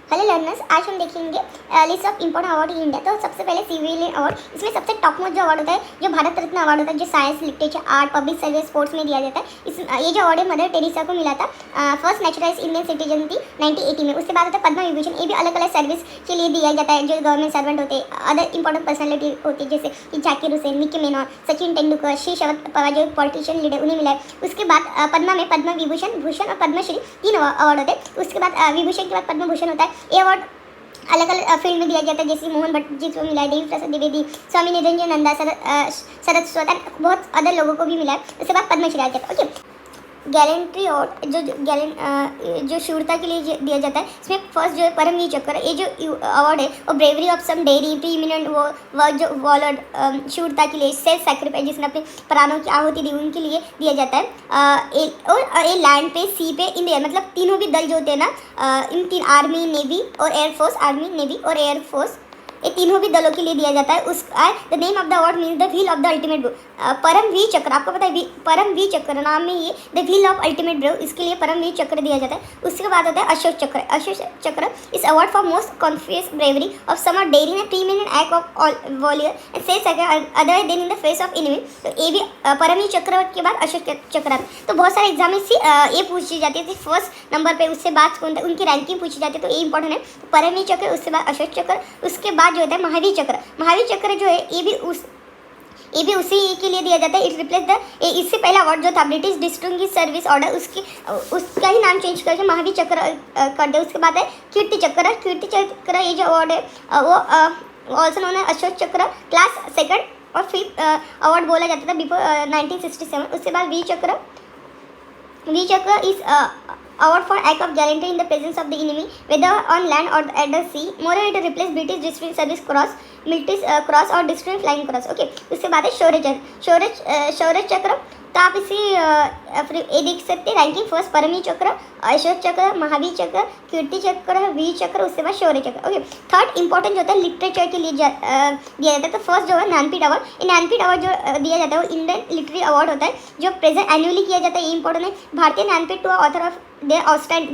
Hello learners, आज हम देखेंगे list of important award in India. तो सबसे पहले सिविलियन अवार्ड। इसमें सबसे टॉप मोस्ट जो अवार्ड होता है, जो भारत रत्न अवार्ड होता है, जो science, literature, art, public service, sports में दिया जाता है। ये जो अवार्ड है मदर टेरेसा को मिला था। फर्स्ट नेचुरलाइज इंडियन सिटीजन थी 1980 में। उसके बाद होता है पद्म विभूषण। ये भी अलग अलग सर्विस के लिए दिया जाता है, जो गवर्नमेंट सर्वेंट होते हैं, अदर इंपॉर्टेंट पर्सनैलिटी होती है, जैसे कि जाकिर हुसैन, मिकी मेनन, सचिन तेंदुलकर, श्री शरद पवार जो पॉलिटिशियन लीडर, उन्हें मिला है। उसके बाद पद्मा में पद्म विभूषण, भूषण और पद्मश्री 3 अवार्ड होते हैं। उसके बाद विभूषण के बाद पद्म भूषण होता है। ये अवार्ड अलग अलग फील्ड में दिया जाता है, जैसे मोहन भट्ट जी को मिला है, देवी प्रसाद द्विवेदी, स्वामी निरंजन नंदा, शरद स्वतन, बहुत अदर लोगों को भी मिला है। उसके बाद पद्मश्री आ जाता है। ओके, गैलेंट्री और जो शूरता के लिए दिया जाता है, इसमें फर्स्ट जो है परमवीर चक्र। ये जो अवार्ड है वो ब्रेवरी ऑफ सम डेयरी प्रीमिनेंट वो जो वॉलर शूरता के लिए, सेल्फ सैक्रिफाइस, जिसने अपने प्राणों की आहुति दी, उनके लिए दिया जाता है। और ये लैंड पे, सी पे, इन एयर, मतलब तीनों भी दल जो होते हैं ना, इन तीन आर्मी, नेवी और एयरफोर्स, आर्मी, नेवी और एयरफोर्स, ये तीनों भी दलों के लिए दिया जाता है। उसका the name of the award means the wheel of the ultimate bro. Paramvir Chakra, आपको पता है परमवीर चक्र नाम में ये the wheel of ultimate bro, इसके लिए परमवीर चक्र दिया जाता है। उसके बाद आता है अशोक चक्र। Ashok Chakra is award for most conspicuous bravery of some daring and 3 eminent act of valour and self other than in the face of enemy. तो ये भी परमवीर चक्र के बाद अशोक चक्र आता है। तो बहुत सारे एग्जाम में ये पूछी जाती है फर्स्ट नंबर पे, उससे बाद कौन था, उनकी रैंकिंग पूछी जाती है, तो ये इंपॉर्टेंट है। परमवीर चक्र, उसके बाद अशोक चक्र, उसके बाद जो होता है महावीर चक्र। महावीर चक्र जो है ये भी उसी के लिए दिया जाता है। इट रिप्लेस द, इससे पहला अवार्ड जो था ब्रिटिश डिस्टिंग्विश्ड सर्विस ऑर्डर, उसका ही नाम चेंज करके महावीर चक्र कर दे। उसके बाद है कीर्ति चक्र। कीर्ति चक्र ये जो अवार्ड है वो ऑल्सो नोन है अशोक चक्र, क्लास 2nd और 5th अवार्ड बोला जाता था बिफोर 1967। उसके बाद वीर चक्र is award for act of gallantry in the presence of the enemy, whether on land or at the sea. Moreover, it replaced British Distinguished Service Cross, Military Cross और Distinguished Flying Cross. Okay, उसके बाद है शौर्य चक्र। शौर्य चक्र, तो आप इसे ये देख सकते हैं रैंकिंग। फर्स्ट परमवीर चक्र, अशोक चक्र, महावीर चक्र, कीर्ति चक्र, वीर चक्र, उसके बाद शौर्य चक्र। ओके, थर्ड इंपॉर्टेंट जो होता है लिटरेचर के लिए दिया जाता है। तो फर्स्ट जो है ज्ञानपीठ अवार्ड। ये ज्ञानपीठ अवार्ड जो दिया जाता है वो इंडियन लिटरेरी अवार्ड होता है, जो प्रेजेंट एनुअली किया जाता है। ये इंपॉर्टेंट है। Bharatiya Jnanpith to author of the outstand,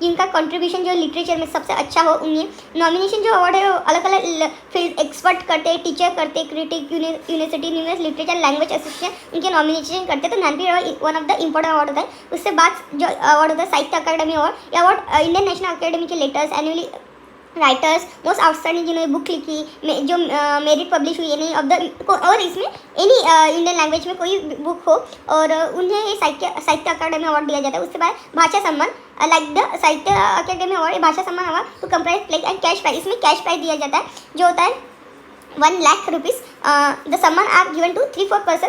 जिनका कंट्रीब्यूशन जो लिटरेचर में सबसे अच्छा हो, उन्हें नॉमिनेशन जो अवार्ड है वो अलग अलग फील्ड एक्सपर्ट करते हैं, टीचर करते, critic, university, literature, language association, उनके नॉमिनेशन करते हैं। तो Jnanpith award one of the important award होता है। उससे बाद जो अवार्ड होता है साहित्य अकादमी अवार्ड। ये अवार्ड इंडियन नेशनल अकेडमी के letters, annually writers, most outstanding जिन्होंने बुक लिखी, जो मेरिट पब्लिश हुई नहीं अब और इसमें एनी इंडियन लैंग्वेज में कोई बुक हो, और उन्हें ये साहित्य अकादमी अवार्ड दिया जाता है। उसके बाद भाषा सम्मान, लाइक द साहित्य अकादमी award, Bhasha Samman award to comprise plaque and cash prize. इसमें कैश प्राइज दिया जाता है, जो होता है 1 lakh rupees. The Samman are given to 3-4 person,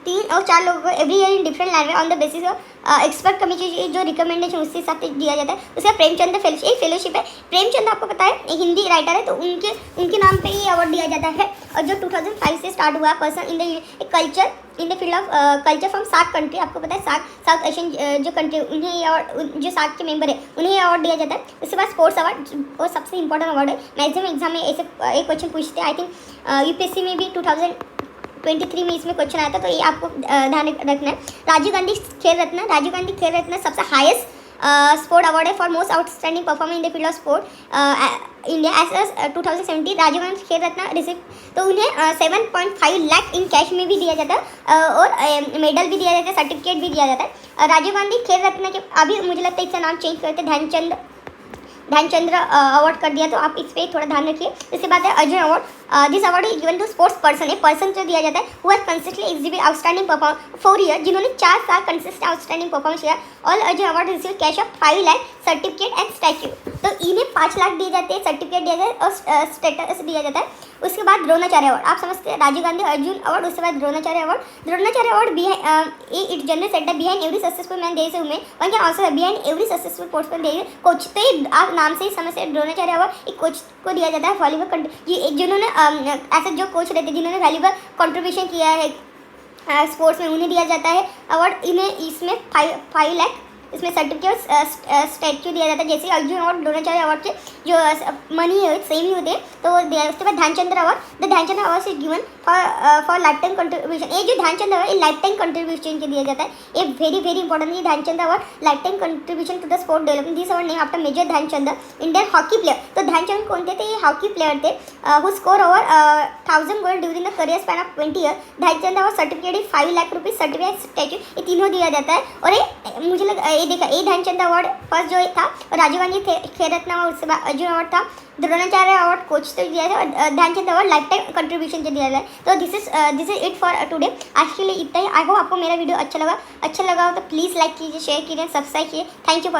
3 और 4 लोगों को every year in different language on the basis of expert committee जो रिकमेंडेशन उसके हिसाब से दिया जाता है। उसका प्रेमचंद फेलोशिप, एक फेलोशिप है। प्रेमचंद आपको पता है हिंदी राइटर है, तो उनके नाम पे ये अवार्ड दिया जाता है। और जो 2005 से स्टार्ट हुआ, person in the culture in the field of culture from SAARC country. आपको पता है साउथ एशियन जो कंट्री, उन्हें ये अवार्ड, जो सार्क के मेंबर है, उन्हें ये अवार्ड दिया जाता है। उसके बाद स्पोर्ट्स अवार्ड, वो सबसे इंपॉर्टेंट अवार्ड है। मैक्सिमम एग्जाम में ऐसे एक क्वेश्चन पूछते हैं। आई थिंक यूपीएससी में भी 2023 में इसमें क्वेश्चन आया था, तो ये आपको ध्यान रखना है। राजीव गांधी खेल रत्न सबसे हाईएस्ट स्पोर्ट अवार्ड है for most outstanding performance in the field of sport India. As 2017 Rajiv Gandhi Khel Ratna receive, तो उन्हें 7.5 लाख इन कैश में भी दिया जाता है, और मेडल भी दिया जाता है, सर्टिफिकेट भी दिया जाता है। राजीव गांधी खेल रत्न के अभी मुझे लगता है इसका नाम चेंज करते ध्यानचंद्र अवार्ड कर दिया, तो आप इस पर थोड़ा ध्यान रखिए। इसके बाद है Arjun award. This award is given to sports person. एक पर्सन जो दिया जाता है who has consistently exhibit outstanding performance 4 year, जिन्होंने 4 साल कंसिस्टेंट आउटस्टैंडिंग परफॉर्मेंस किया। All Arjun award receive cash of 5 lakh, certificate and statue. तो इन्हें 5 लाख दिए जाते हैं, सर्टिफिकेट दिया जाता है और स्टेटस दिया जाता है। उसके बाद द्रोणाचार्य अवार्ड, आप समझते हैं राजीव गांधी अर्जुन अवार्ड, उसके बाद Dronacharya award it general said that behind every successful man there is a woman, one can also behind every successful sportsman there is coach. तो ये आप नाम से ही समझते हैं, द्रोणाचार्य अवार्ड एक कोच को दिया जाता है, वॉलीबॉल जिन्होंने ऐसे जो कोच रहते हैं जिन्होंने वैल्यूबल कंट्रीब्यूशन किया है स्पोर्ट्स में, उन्हें दिया जाता है अवार्ड। इन्हें इसमें 5 लाख इसमें सर्टिफिकेट स्टैच्यू दिया जाता है, जैसे अर्जुन अवार्ड द्रोणाचार्य अवार्ड के जो मनी है सेम ही होते हैं तो वो दिया। उसके बाद Dhyanchand award, the Dhyanchand award is given for life time contribution. ये जो ध्यानचंद अवार्ड ये लाइफ टाइम कंट्रीब्यूशन के दिया जाता है, ये वेरी इंपॉर्टेंट है। Dhyanchand award life time contribution to the sport development, this award name after major Dhyanchand Indian hockey player. तो ध्यानचंद कौन थे? ये हॉकी प्लेयर थे who score over 1000 goal during the career span of 20 year. Dhyanchand award certificate 5 lakh rupees, certificate statue, ये तीनों दिया जाता है। और ये मुझे लगा ये देखा ये ध्यानचंद अवार्ड फर्स्ट जो था, और राजीव गांधी खेल रत्न अवार्ड, उसके बाद अर्जुन अवार्ड था, द्रोणाचार्य अवार्ड कोच तो दिया था, और Dhyanchand award life time contribution से दिया जाए। तो this is it for today. आज के लिए इतना ही। आई होप आपको मेरा वीडियो अच्छा लगा हो तो प्लीज़ लाइक कीजिए, शेयर कीजिए, सब्सक्राइब कीजिए। Thank you for